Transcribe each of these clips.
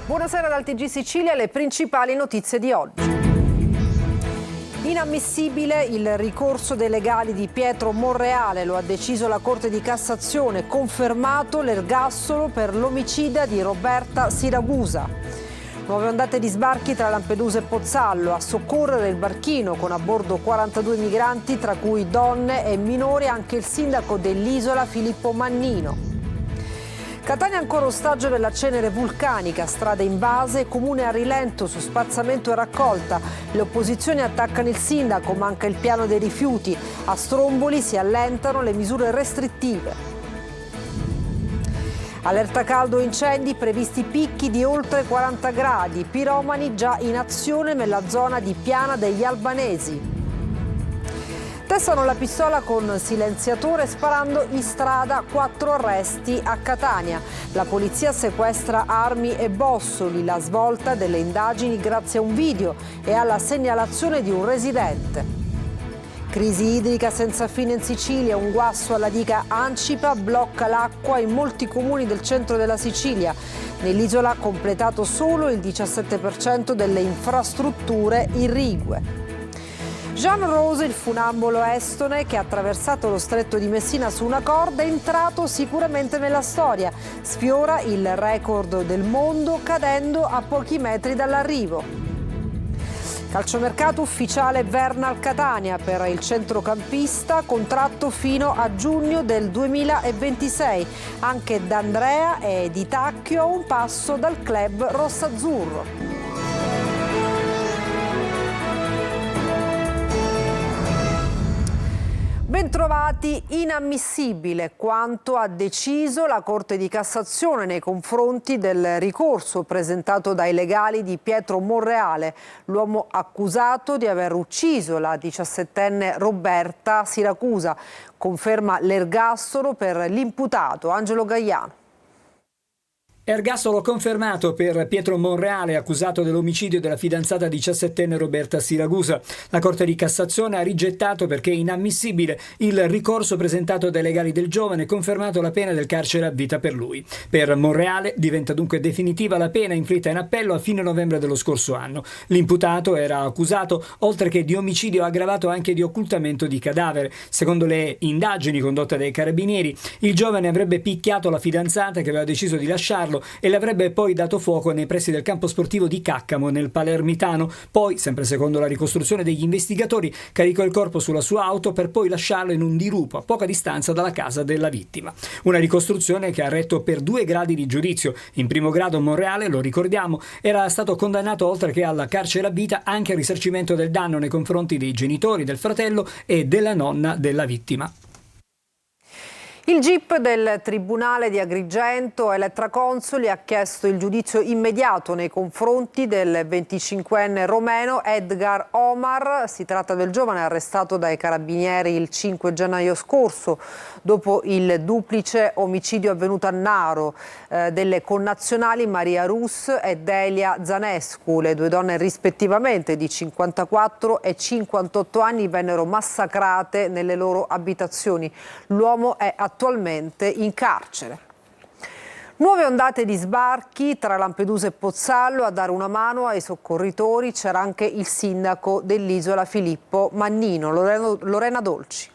Buonasera dal TG Sicilia, le principali notizie di oggi. Inammissibile il ricorso dei legali di Pietro Monreale, lo ha deciso la Corte di Cassazione, confermato l'ergastolo per l'omicida di Roberta Siragusa. Nuove ondate di sbarchi tra Lampedusa e Pozzallo, a soccorrere il barchino con a bordo 42 migranti, tra cui donne e minori, anche il sindaco dell'isola Filippo Mannino. Catania ancora ostaggio della cenere vulcanica, strade invase, comune a rilento su spazzamento e raccolta. Le opposizioni attaccano il sindaco, manca il piano dei rifiuti. A Stromboli si allentano le misure restrittive. Allerta caldo e incendi, previsti picchi di oltre 40 gradi. Piromani già in azione nella zona di Piana degli Albanesi. Testano la pistola con silenziatore sparando in strada, 4 arresti a Catania. La polizia sequestra armi e bossoli, la svolta delle indagini grazie a un video e alla segnalazione di un residente. Crisi idrica senza fine in Sicilia, un guasto alla diga Ancipa blocca l'acqua in molti comuni del centro della Sicilia. Nell'isola completato solo il 17% delle infrastrutture irrigue. Jean Rose, il funambolo estone che ha attraversato lo stretto di Messina su una corda, è entrato sicuramente nella storia. Sfiora il record del mondo cadendo a pochi metri dall'arrivo. Calciomercato ufficiale Vernal Catania per il centrocampista, contratto fino a giugno del 2026. Anche D'Andrea e Di Tacchio a un passo dal club rossazzurro. Bentrovati. Inammissibile quanto ha deciso la Corte di Cassazione nei confronti del ricorso presentato dai legali di Pietro Monreale, l'uomo accusato di aver ucciso la 17enne Roberta Siragusa. Conferma l'ergastolo per l'imputato Angelo Gaiano. Ergastolo confermato per Pietro Monreale, accusato dell'omicidio della fidanzata 17enne Roberta Siragusa. La Corte di Cassazione ha rigettato perché è inammissibile il ricorso presentato dai legali del giovane, confermato la pena del carcere a vita per lui. Per Monreale diventa dunque definitiva la pena inflitta in appello a fine novembre dello scorso anno. L'imputato era accusato, oltre che di omicidio aggravato, anche di occultamento di cadavere. Secondo le indagini condotte dai carabinieri, il giovane avrebbe picchiato la fidanzata che aveva deciso di lasciarlo e le avrebbe poi dato fuoco nei pressi del campo sportivo di Caccamo, nel Palermitano. Poi, sempre secondo la ricostruzione degli investigatori, caricò il corpo sulla sua auto per poi lasciarlo in un dirupo a poca distanza dalla casa della vittima. Una ricostruzione che ha retto per 2 gradi di giudizio. In primo grado Monreale, lo ricordiamo, era stato condannato oltre che alla carcere a vita anche al risarcimento del danno nei confronti dei genitori, del fratello e della nonna della vittima. Il GIP del Tribunale di Agrigento Elettra Consoli ha chiesto il giudizio immediato nei confronti del 25enne romeno Edgar Omar. Si tratta del giovane arrestato dai carabinieri il 5 gennaio scorso dopo il duplice omicidio avvenuto a Naro delle connazionali Maria Rus e Delia Zanescu. Le 2 donne rispettivamente di 54 e 58 anni vennero massacrate nelle loro abitazioni. L'uomo è attualmente in carcere. Nuove ondate di sbarchi tra Lampedusa e Pozzallo. A dare una mano ai soccorritori c'era anche il sindaco dell'isola Filippo Mannino. Lorena Dolci.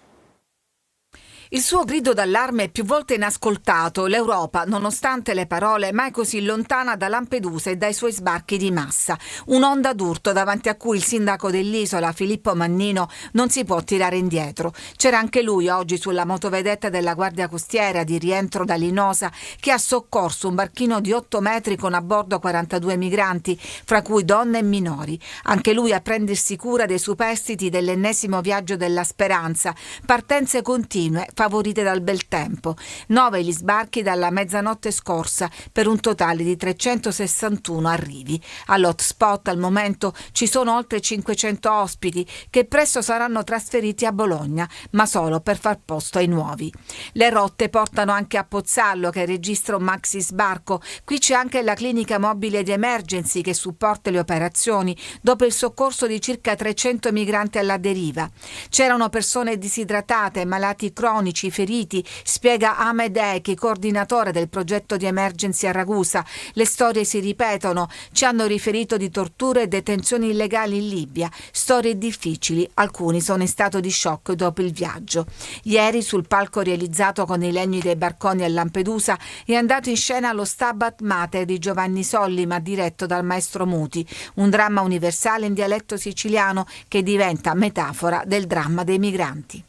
Il suo grido d'allarme è più volte inascoltato. L'Europa, nonostante le parole, mai così lontana da Lampedusa e dai suoi sbarchi di massa. Un'onda d'urto davanti a cui il sindaco dell'isola, Filippo Mannino, non si può tirare indietro. C'era anche lui oggi sulla motovedetta della Guardia Costiera di rientro da Linosa, che ha soccorso un barchino di 8 metri con a bordo 42 migranti, fra cui donne e minori. Anche lui a prendersi cura dei superstiti dell'ennesimo viaggio della speranza. Partenze continue, favorite dal bel tempo. 9 gli sbarchi dalla mezzanotte scorsa per un totale di 361 arrivi. All'hotspot al momento ci sono oltre 500 ospiti che presto saranno trasferiti a Bologna, ma solo per far posto ai nuovi. Le rotte portano anche a Pozzallo, che registra un maxi sbarco. Qui c'è anche la clinica mobile di Emergency che supporta le operazioni dopo il soccorso di circa 300 migranti alla deriva. C'erano persone disidratate, malati cronici, unici feriti, spiega Ahmed Eki, coordinatore del progetto di emergency a Ragusa. Le storie si ripetono, ci hanno riferito di torture e detenzioni illegali in Libia, storie difficili, alcuni sono in stato di shock dopo il viaggio. Ieri sul palco realizzato con i legni dei barconi a Lampedusa è andato in scena lo Stabat Mater di Giovanni Sollima, diretto dal maestro Muti, un dramma universale in dialetto siciliano che diventa metafora del dramma dei migranti.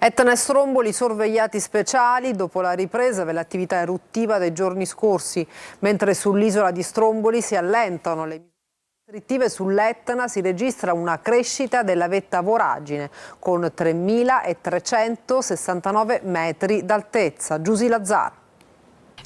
Etna e Stromboli sorvegliati speciali dopo la ripresa dell'attività eruttiva dei giorni scorsi, mentre sull'isola di Stromboli si allentano le misure restrittive. Sull'Etna si registra una crescita della vetta voragine con 3.369 metri d'altezza. Giusy Lazzaro.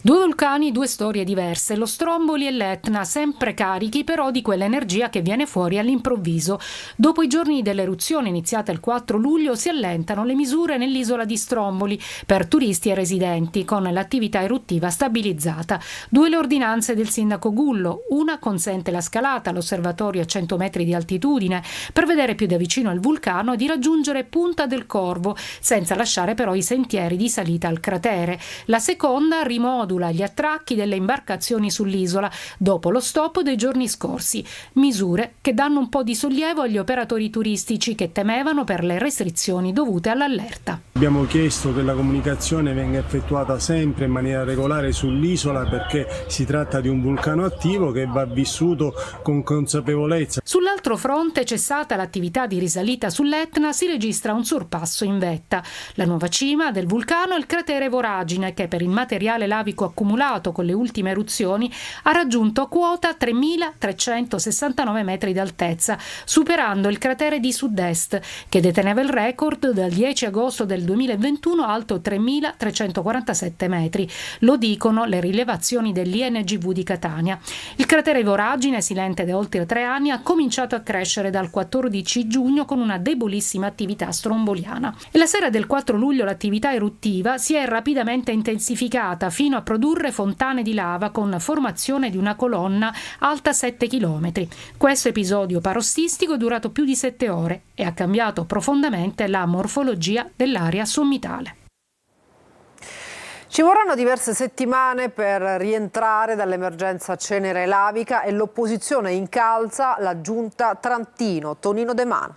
Due vulcani, due storie diverse, lo Stromboli e l'Etna, sempre carichi però di quell'energia che viene fuori all'improvviso. Dopo i giorni dell'eruzione iniziata il 4 luglio si allentano le misure nell'isola di Stromboli per turisti e residenti, con l'attività eruttiva stabilizzata. Due le ordinanze del sindaco Gullo, una consente la scalata all'osservatorio a 100 metri di altitudine per vedere più da vicino il vulcano e di raggiungere Punta del Corvo, senza lasciare però i sentieri di salita al cratere. La seconda rimodula gli attracchi delle imbarcazioni sull'isola dopo lo stop dei giorni scorsi, misure che danno un po' di sollievo agli operatori turistici che temevano per le restrizioni dovute all'allerta. Abbiamo chiesto che la comunicazione venga effettuata sempre in maniera regolare sull'isola perché si tratta di un vulcano attivo che va vissuto con consapevolezza. Sull'altro fronte, cessata l'attività di risalita sull'Etna, si registra un sorpasso in vetta. La nuova cima del vulcano è il cratere Voragine che per il materiale lavico accumulato con le ultime eruzioni ha raggiunto quota 3.369 metri d'altezza, superando il cratere di Sud-Est che deteneva il record dal 10 agosto del 2021 alto 3.347 metri. Lo dicono le rilevazioni dell'INGV di Catania. Il cratere Voragine, silente da oltre 3 anni, ha cominciato a crescere dal 14 giugno con una debolissima attività stromboliana. E la sera del 4 luglio l'attività eruttiva si è rapidamente intensificata fino a produrre fontane di lava con formazione di una colonna alta 7 km. Questo episodio parossistico è durato più di 7 ore e ha cambiato profondamente la morfologia dell'area sommitale. Ci vorranno diverse settimane per rientrare dall'emergenza cenere lavica e l'opposizione incalza la giunta Trantino. Tonino De Mano.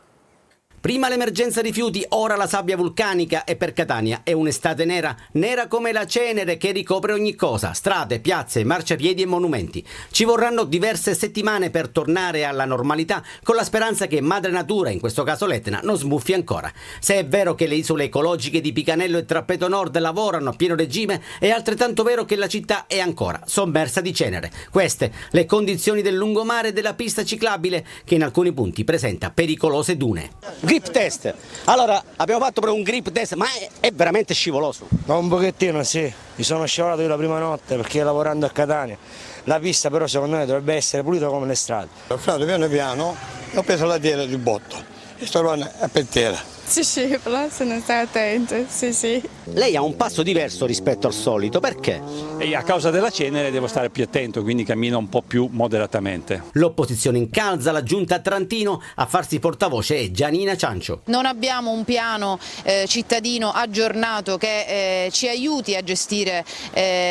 Prima l'emergenza rifiuti, ora la sabbia vulcanica e per Catania è un'estate nera, nera come la cenere che ricopre ogni cosa, strade, piazze, marciapiedi e monumenti. Ci vorranno diverse settimane per tornare alla normalità con la speranza che madre natura, in questo caso l'Etna, non sbuffi ancora. Se è vero che le isole ecologiche di Picanello e Trappeto Nord lavorano a pieno regime, è altrettanto vero che la città è ancora sommersa di cenere. Queste le condizioni del lungomare e della pista ciclabile che in alcuni punti presenta pericolose dune. Grip test. Allora abbiamo fatto proprio un grip test, ma è veramente scivoloso. Un pochettino sì, mi sono scivolato io la prima notte perché lavorando a Catania. La pista però secondo me dovrebbe essere pulita come le strade. Ho fatto piano piano, ho preso la tela di botto e sto a pettera. Si scivola se non stai attento, sì. Lei ha un passo diverso rispetto al solito, perché? E a causa della cenere devo stare più attento, quindi cammino un po' più moderatamente. L'opposizione incalza la giunta Trantino, a farsi portavoce è Gianina Ciancio. Non abbiamo un piano cittadino aggiornato che ci aiuti a gestire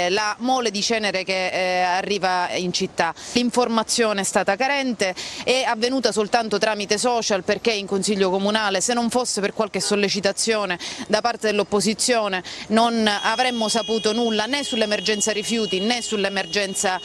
la mole di cenere che arriva in città. L'informazione è stata carente, è avvenuta soltanto tramite social perché in Consiglio Comunale, se non fosse per qualche sollecitazione da parte dell'opposizione, non avremmo saputo nulla né sull'emergenza rifiuti né sull'emergenza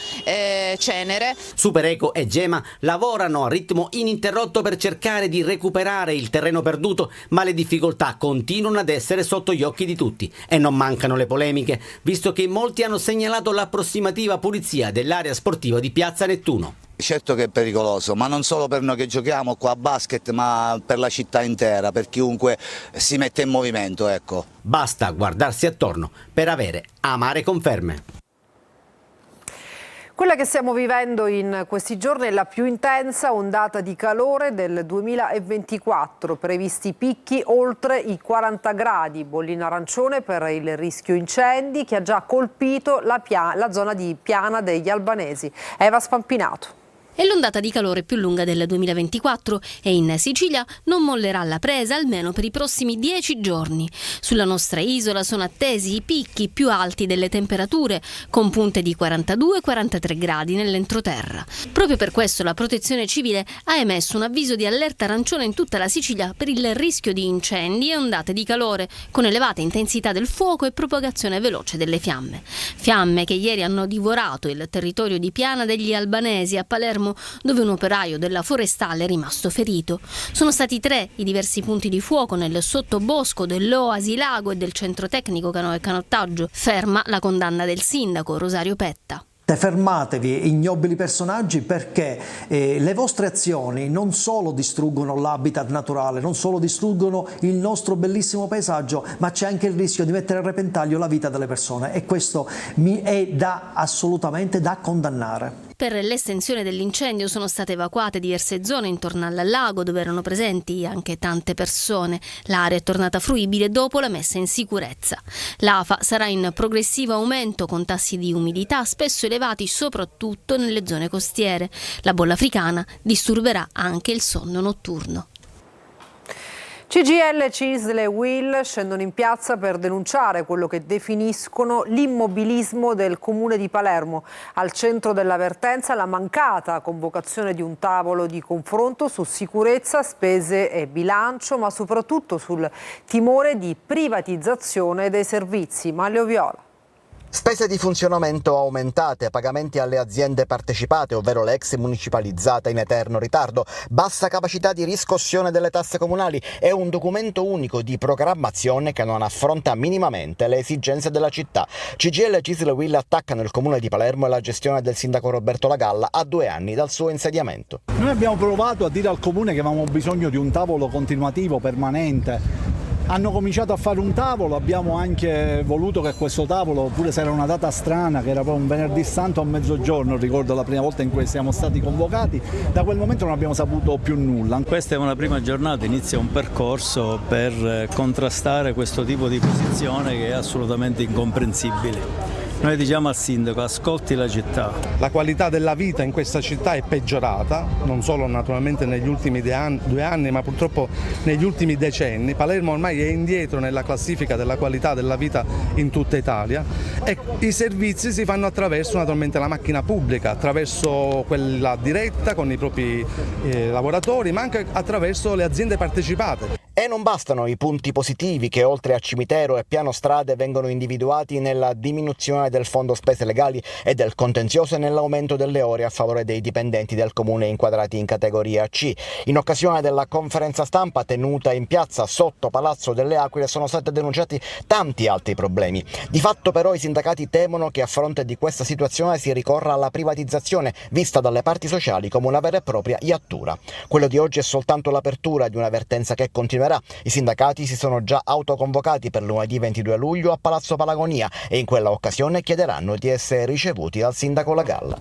cenere. Supereco e Gema lavorano a ritmo ininterrotto per cercare di recuperare il terreno perduto, ma le difficoltà continuano ad essere sotto gli occhi di tutti e non mancano le polemiche, visto che molti hanno segnalato l'approssimativa pulizia dell'area sportiva di Piazza Nettuno. Certo che è pericoloso, ma non solo per noi che giochiamo qua a basket, ma per la città intera, per chiunque si mette in movimento, ecco. Basta guardarsi attorno per avere amare conferme. Quella che stiamo vivendo in questi giorni è la più intensa ondata di calore del 2024, previsti picchi oltre i 40 gradi, bollino arancione per il rischio incendi che ha già colpito la zona di Piana degli Albanesi. Eva Spampinato. È l'ondata di calore più lunga del 2024 e in Sicilia non mollerà la presa almeno per i prossimi 10 giorni. Sulla nostra isola sono attesi i picchi più alti delle temperature, con punte di 42-43 gradi nell'entroterra. Proprio per questo la Protezione Civile ha emesso un avviso di allerta arancione in tutta la Sicilia per il rischio di incendi e ondate di calore, con elevata intensità del fuoco e propagazione veloce delle fiamme. Fiamme che ieri hanno divorato il territorio di Piana degli Albanesi a Palermo, dove un operaio della forestale è rimasto ferito. Sono stati 3 i diversi punti di fuoco nel sottobosco dell'Oasi Lago e del centro tecnico canoa e canottaggio. Ferma la condanna del sindaco Rosario Petta. Fermatevi, ignobili personaggi, perché le vostre azioni non solo distruggono l'habitat naturale, non solo distruggono il nostro bellissimo paesaggio, ma c'è anche il rischio di mettere a repentaglio la vita delle persone, e questo è assolutamente da condannare. Per l'estensione dell'incendio sono state evacuate diverse zone intorno al lago, dove erano presenti anche tante persone. L'area è tornata fruibile dopo la messa in sicurezza. L'AFA sarà in progressivo aumento, con tassi di umidità spesso elevati soprattutto nelle zone costiere. La bolla africana disturberà anche il sonno notturno. CGIL, CISL e UIL scendono in piazza per denunciare quello che definiscono l'immobilismo del Comune di Palermo. Al centro della vertenza la mancata convocazione di un tavolo di confronto su sicurezza, spese e bilancio, ma soprattutto sul timore di privatizzazione dei servizi. Manlio Viola. Spese di funzionamento aumentate, pagamenti alle aziende partecipate, ovvero le ex municipalizzate in eterno ritardo, bassa capacità di riscossione delle tasse comunali e un documento unico di programmazione che non affronta minimamente le esigenze della città. CGIL, CISL e UIL attaccano il Comune di Palermo e la gestione del sindaco Roberto Lagalla a 2 anni dal suo insediamento. Noi abbiamo provato a dire al Comune che avevamo bisogno di un tavolo continuativo, permanente. Hanno cominciato a fare un tavolo, abbiamo anche voluto che questo tavolo, pure se era una data strana, che era proprio un venerdì santo a mezzogiorno, ricordo la prima volta in cui siamo stati convocati, da quel momento non abbiamo saputo più nulla. Questa è una prima giornata, inizia un percorso per contrastare questo tipo di posizione che è assolutamente incomprensibile. Noi diciamo al sindaco: ascolti la città. La qualità della vita in questa città è peggiorata, non solo naturalmente negli ultimi 2 anni, ma purtroppo negli ultimi decenni. Palermo ormai è indietro nella classifica della qualità della vita in tutta Italia, e i servizi si fanno attraverso naturalmente la macchina pubblica, attraverso quella diretta con i propri lavoratori, ma anche attraverso le aziende partecipate. E non bastano i punti positivi che oltre a cimitero e piano strade vengono individuati nella diminuzione del fondo spese legali e del contenzioso e nell'aumento delle ore a favore dei dipendenti del comune inquadrati in categoria C. In occasione della conferenza stampa tenuta in piazza sotto Palazzo delle Aquile sono stati denunciati tanti altri problemi. Di fatto però i sindacati temono che a fronte di questa situazione si ricorra alla privatizzazione, vista dalle parti sociali come una vera e propria iattura. Quello di oggi è soltanto l'apertura di una vertenza che continuerà. I sindacati si sono già autoconvocati per lunedì 22 luglio a Palazzo Palagonia e in quella occasione chiederanno di essere ricevuti dal sindaco Lagalla.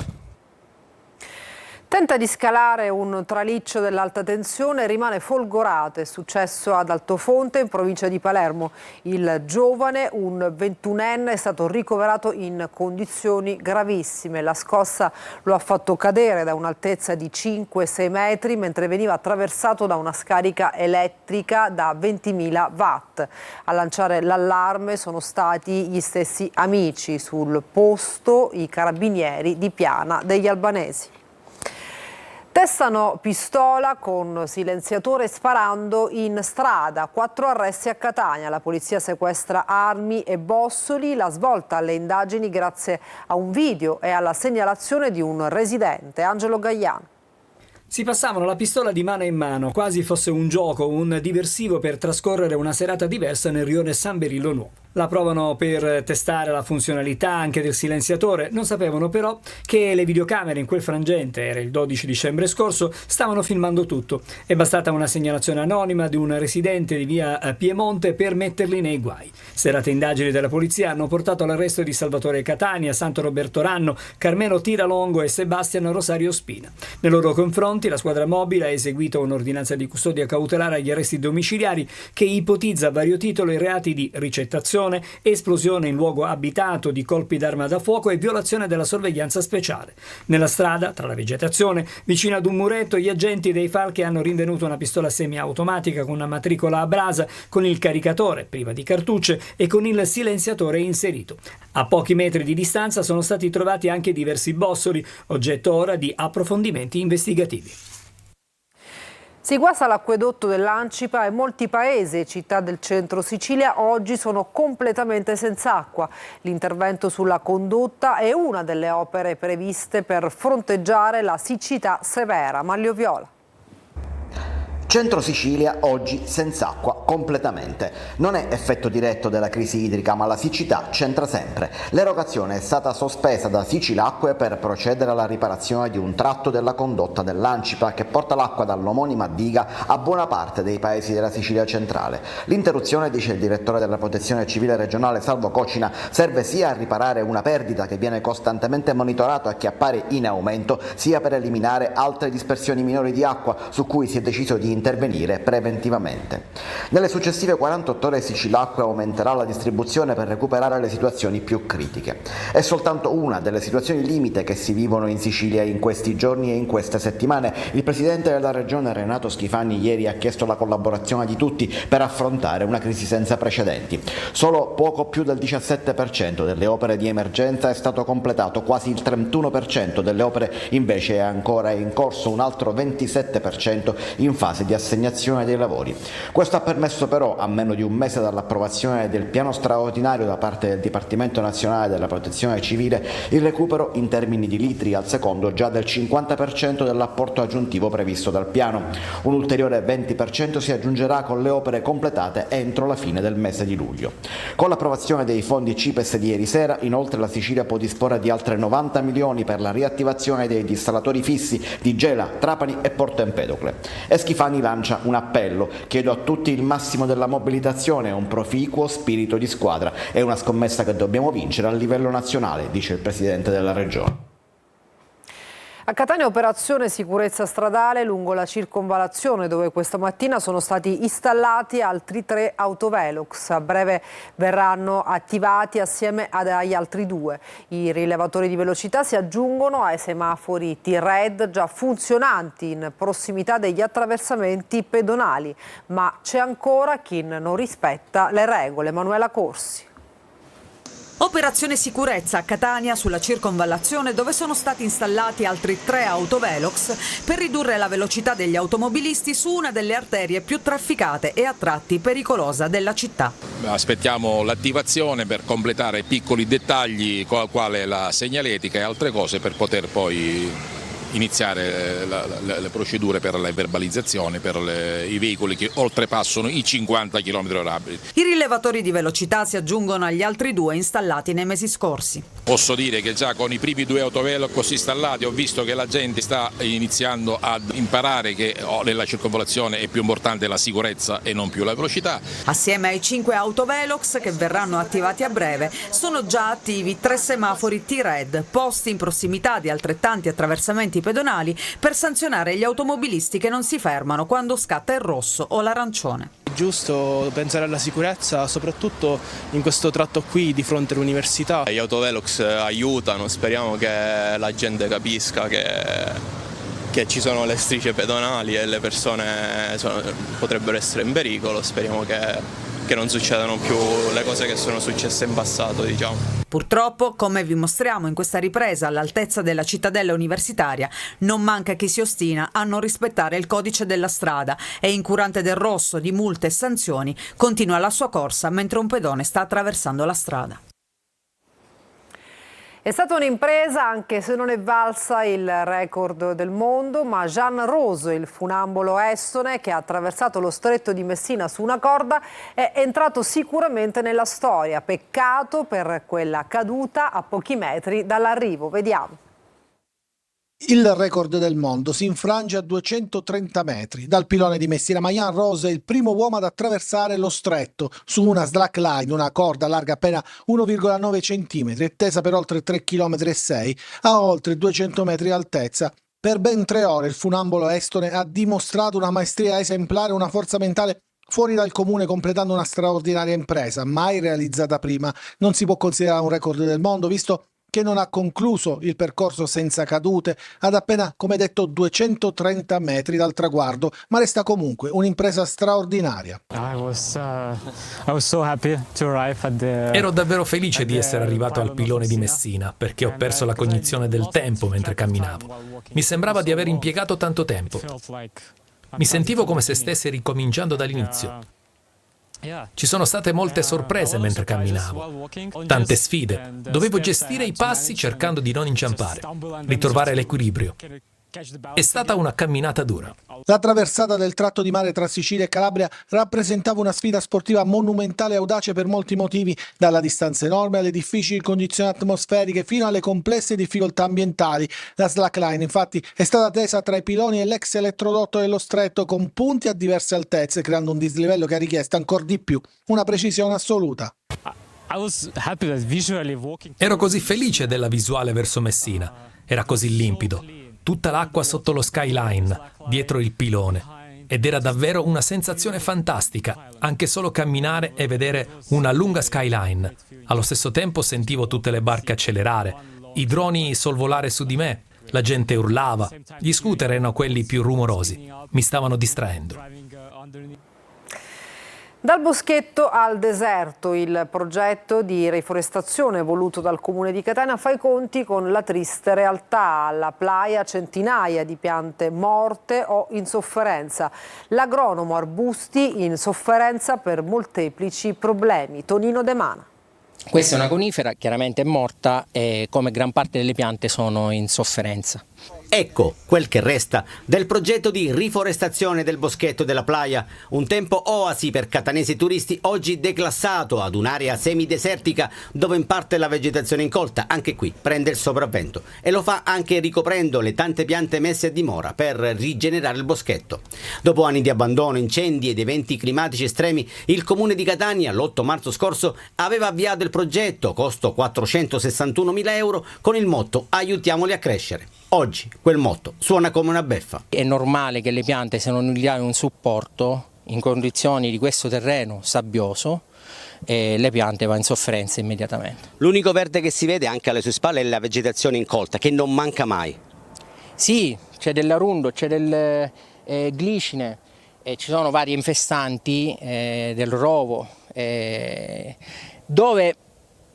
Tenta di scalare un traliccio dell'alta tensione e rimane folgorato. È successo ad Altofonte, in provincia di Palermo. Il giovane, un 21enne, è stato ricoverato in condizioni gravissime. La scossa lo ha fatto cadere da un'altezza di 5-6 metri mentre veniva attraversato da una scarica elettrica da 20.000 watt. A lanciare l'allarme sono stati gli stessi amici. Sul posto i carabinieri di Piana degli Albanesi. Testano pistola con silenziatore sparando in strada. 4 arresti a Catania. La polizia sequestra armi e bossoli. La svolta alle indagini grazie a un video e alla segnalazione di un residente. Angelo Gaiano. Si passavano la pistola di mano in mano, quasi fosse un gioco, un diversivo per trascorrere una serata diversa nel rione San Berillo Nuovo. La provano per testare la funzionalità anche del silenziatore. Non sapevano però che le videocamere in quel frangente, era il 12 dicembre scorso, stavano filmando tutto. È bastata una segnalazione anonima di un residente di via Piemonte per metterli nei guai. Serate indagini della polizia hanno portato all'arresto di Salvatore Catania, Santo Roberto Ranno, Carmelo Tiralongo e Sebastian Rosario Spina. Nei loro confronti la squadra mobile ha eseguito un'ordinanza di custodia cautelare agli arresti domiciliari che ipotizza a vario titolo i reati di ricettazione, ricostruzione, esplosione in luogo abitato di colpi d'arma da fuoco e violazione della sorveglianza speciale. Nella strada, tra la vegetazione, vicino ad un muretto, gli agenti dei Falchi hanno rinvenuto una pistola semiautomatica con una matricola a brasa, con il caricatore priva di cartucce e con il silenziatore inserito. A pochi metri di distanza sono stati trovati anche diversi bossoli, oggetto ora di approfondimenti investigativi. Si guasta l'acquedotto dell'Ancipa e molti paesi e città del centro Sicilia oggi sono completamente senza acqua. L'intervento sulla condotta è una delle opere previste per fronteggiare la siccità severa. Manlio Viola. Centro Sicilia oggi senza acqua completamente. Non è effetto diretto della crisi idrica, ma la siccità c'entra sempre. L'erogazione è stata sospesa da Sicilacque per procedere alla riparazione di un tratto della condotta dell'Ancipa che porta l'acqua dall'omonima diga a buona parte dei paesi della Sicilia centrale. L'interruzione, dice il direttore della Protezione Civile regionale Salvo Cocina, serve sia a riparare una perdita che viene costantemente monitorato e che appare in aumento, sia per eliminare altre dispersioni minori di acqua su cui si è deciso di intervenire preventivamente. Nelle successive 48 ore Sicilacque aumenterà la distribuzione per recuperare le situazioni più critiche. È soltanto una delle situazioni limite che si vivono in Sicilia in questi giorni e in queste settimane. Il presidente della regione Renato Schifani ieri ha chiesto la collaborazione di tutti per affrontare una crisi senza precedenti. Solo poco più del 17% delle opere di emergenza è stato completato, quasi il 31% delle opere invece è ancora in corso, un altro 27% in fase di assegnazione dei lavori. Questo ha permesso però, a meno di un mese dall'approvazione del piano straordinario da parte del Dipartimento Nazionale della Protezione Civile, il recupero in termini di litri al secondo già del 50% dell'apporto aggiuntivo previsto dal piano. Un ulteriore 20% si aggiungerà con le opere completate entro la fine del mese di luglio. Con l'approvazione dei fondi CIPES di ieri sera, inoltre la Sicilia può disporre di altre 90 milioni per la riattivazione dei dissalatori fissi di Gela, Trapani e Porto Empedocle. E Schifani lancia un appello: chiedo a tutti il massimo della mobilitazione e un proficuo spirito di squadra. È una scommessa che dobbiamo vincere a livello nazionale, dice il presidente della regione. A Catania operazione sicurezza stradale lungo la circonvallazione, dove questa mattina sono stati installati altri 3 autovelox. A breve verranno attivati assieme agli altri 2. I rilevatori di velocità si aggiungono ai semafori T-Red già funzionanti in prossimità degli attraversamenti pedonali. Ma c'è ancora chi non rispetta le regole. Manuela Corsi. Operazione sicurezza a Catania sulla circonvallazione, dove sono stati installati altri 3 autovelox per ridurre la velocità degli automobilisti su una delle arterie più trafficate e a tratti pericolosa della città. Aspettiamo l'attivazione per completare piccoli dettagli quale la segnaletica e altre cose per poter poi iniziare le procedure per la verbalizzazione per i veicoli che oltrepassano i 50 km/h. I rilevatori di velocità si aggiungono agli altri 2 installati nei mesi scorsi. Posso dire che già con i primi 2 autovelox installati ho visto che la gente sta iniziando ad imparare che nella circonvallazione è più importante la sicurezza e non più la velocità. Assieme ai 5 autovelox che verranno attivati a breve, sono già attivi 3 semafori T-Red posti in prossimità di altrettanti attraversamenti pedonali per sanzionare gli automobilisti che non si fermano quando scatta il rosso o l'arancione. È giusto pensare alla sicurezza, soprattutto in questo tratto qui di fronte all'università. Gli autovelox aiutano, speriamo che la gente capisca che ci sono le strisce pedonali e le persone potrebbero essere in pericolo. Speriamo che non succedano più le cose che sono successe in passato, diciamo. Purtroppo, come vi mostriamo in questa ripresa all'altezza della cittadella universitaria, non manca chi si ostina a non rispettare il codice della strada e, incurante del rosso, di multe e sanzioni, continua la sua corsa mentre un pedone sta attraversando la strada. È stata un'impresa, anche se non è valsa il record del mondo, ma Jean Rose, il funambolo estone che ha attraversato lo stretto di Messina su una corda, è entrato sicuramente nella storia. Peccato per quella caduta a pochi metri dall'arrivo. Vediamo. Il record del mondo si infrange a 230 metri. Dal pilone di Messina, Jean Rose è il primo uomo ad attraversare lo stretto su una slackline, una corda larga appena 1,9 cm e tesa per oltre 3,6 km a oltre 200 metri di altezza. Per ben 3 ore il funambolo estone ha dimostrato una maestria esemplare e una forza mentale fuori dal comune completando una straordinaria impresa, mai realizzata prima. Non si può considerare un record del mondo, visto che non ha concluso il percorso senza cadute, ad appena, come detto, 230 metri dal traguardo, ma resta comunque un'impresa straordinaria. Ero davvero felice di essere arrivato al pilone di Messina, perché ho perso la cognizione del tempo mentre camminavo. Mi sembrava di aver impiegato tanto tempo. Mi sentivo come se stessi ricominciando dall'inizio. Ci sono state molte sorprese mentre camminavo, tante sfide. Dovevo gestire i passi cercando di non inciampare, ritrovare l'equilibrio. È stata una camminata dura. La traversata del tratto di mare tra Sicilia e Calabria rappresentava una sfida sportiva monumentale e audace per molti motivi, dalla distanza enorme alle difficili condizioni atmosferiche fino alle complesse difficoltà ambientali. La slackline infatti è stata tesa tra i piloni e l'ex elettrodotto dello stretto con punti a diverse altezze, creando un dislivello che ha richiesto ancora di più una precisione assoluta. Ero così felice della visuale verso Messina, era così limpido. Tutta l'acqua sotto lo skyline, dietro il pilone. Ed era davvero una sensazione fantastica, anche solo camminare e vedere una lunga skyline. Allo stesso tempo sentivo tutte le barche accelerare, i droni sorvolare su di me, la gente urlava, gli scooter erano quelli più rumorosi, mi stavano distraendo. Dal boschetto al deserto, il progetto di riforestazione voluto dal Comune di Catania fa i conti con la triste realtà. Alla Playa centinaia di piante morte o in sofferenza. L'agronomo Arbusti in sofferenza per molteplici problemi. Tonino De Mana. Questa è una conifera, chiaramente è morta e come gran parte delle piante sono in sofferenza. Ecco quel che resta del progetto di riforestazione del boschetto della Playa, un tempo oasi per catanesi turisti, oggi declassato ad un'area semidesertica dove in parte la vegetazione incolta, anche qui, prende il sopravvento e lo fa anche ricoprendo le tante piante messe a dimora per rigenerare il boschetto. Dopo anni di abbandono, incendi ed eventi climatici estremi, il Comune di Catania l'8 marzo scorso aveva avviato il progetto, costo 461.000 euro, con il motto aiutiamoli a crescere. Oggi quel motto suona come una beffa. È normale che le piante, se non gli hai un supporto in condizioni di questo terreno sabbioso, le piante vanno in sofferenza immediatamente. L'unico verde che si vede anche alle sue spalle è la vegetazione incolta, che non manca mai. Sì, c'è dell'arundo, c'è del glicine, ci sono vari infestanti del rovo, dove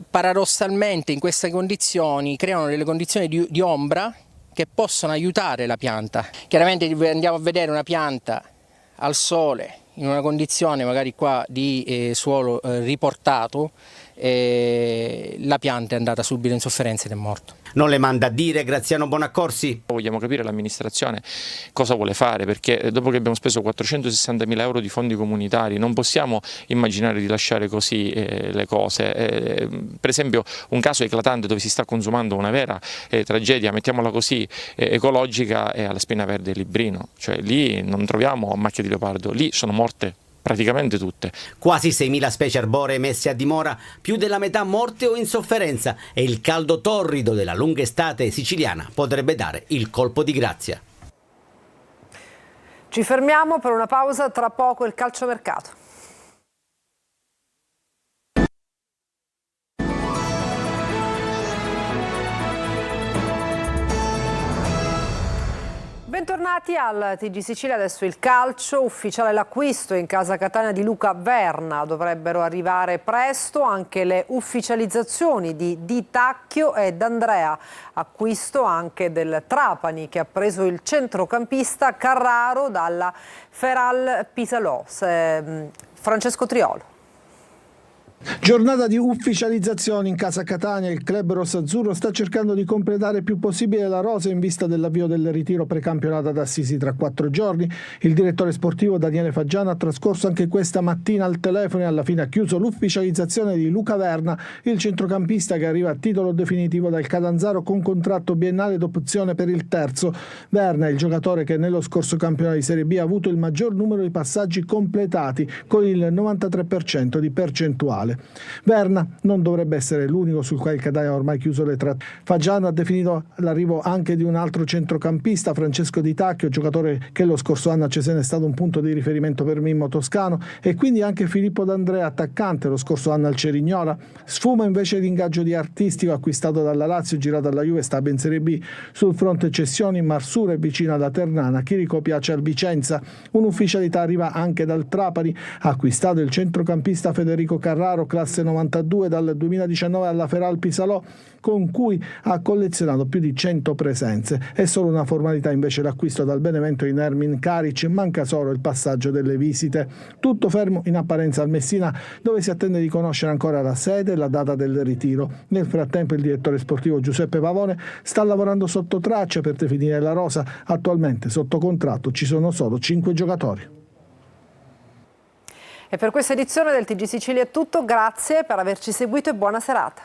paradossalmente in queste condizioni creano delle condizioni di ombra che possono aiutare la pianta. Chiaramente andiamo a vedere una pianta al sole in una condizione magari qua di suolo riportato, la pianta è andata subito in sofferenza ed è morta. Non le manda a dire Graziano Bonaccorsi? Vogliamo capire l'amministrazione cosa vuole fare, perché dopo che abbiamo speso 460.000 euro di fondi comunitari non possiamo immaginare di lasciare così le cose. Per esempio un caso eclatante dove si sta consumando una vera tragedia, mettiamola così, ecologica, è alla Spina Verde e Librino, cioè lì non troviamo macchie di leopardo, lì sono morte praticamente tutte. Quasi 6.000 specie arboree messe a dimora, più della metà morte o in sofferenza, e il caldo torrido della lunga estate siciliana potrebbe dare il colpo di grazia. Ci fermiamo per una pausa, tra poco il calciomercato. Bentornati al TG Sicilia, adesso il calcio, ufficiale l'acquisto in casa Catania di Luca Verna, dovrebbero arrivare presto anche le ufficializzazioni di Di Tacchio ed Andrea, acquisto anche del Trapani che ha preso il centrocampista Carraro dalla Feral Pisalò. Francesco Triolo. Giornata di ufficializzazioni in casa Catania, il club rossazzurro sta cercando di completare il più possibile la rosa in vista dell'avvio del ritiro precampionato ad Assisi tra 4 giorni. Il direttore sportivo Daniele Faggiano ha trascorso anche questa mattina al telefono e alla fine ha chiuso l'ufficializzazione di Luca Verna, il centrocampista che arriva a titolo definitivo dal Catanzaro con contratto biennale d'opzione per il terzo. Verna è il giocatore che nello scorso campionato di Serie B ha avuto il maggior numero di passaggi completati con il 93% di percentuale. nazionale. Verna non dovrebbe essere l'unico sul quale il Catania ha ormai chiuso le tratte. Fagiano ha definito l'arrivo anche di un altro centrocampista, Francesco Di Tacchio, giocatore che lo scorso anno a Cesena è stato un punto di riferimento per Mimmo Toscano, e quindi anche Filippo D'Andrea, attaccante, lo scorso anno al Cerignola. Sfuma invece l'ingaggio di Artistico, acquistato dalla Lazio, girato alla Juve, sta in Serie B. Sul fronte cessioni, Marsura è vicino alla Ternana, Chirico piace al Vicenza. Un'ufficialità arriva anche dal Trapani, ha acquistato il centrocampista Federico Carraro, classe 92, dal 2019 alla Feralpi Salò, con cui ha collezionato più di 100 presenze. È solo una formalità invece l'acquisto dal Benevento di Nermin Karic, manca solo il passaggio delle visite. Tutto fermo in apparenza al Messina, dove si attende di conoscere ancora la sede e la data del ritiro. Nel frattempo il direttore sportivo Giuseppe Pavone sta lavorando sotto traccia per definire la rosa. Attualmente sotto contratto ci sono solo 5 giocatori. E per questa edizione del TG Sicilia è tutto, grazie per averci seguito e buona serata.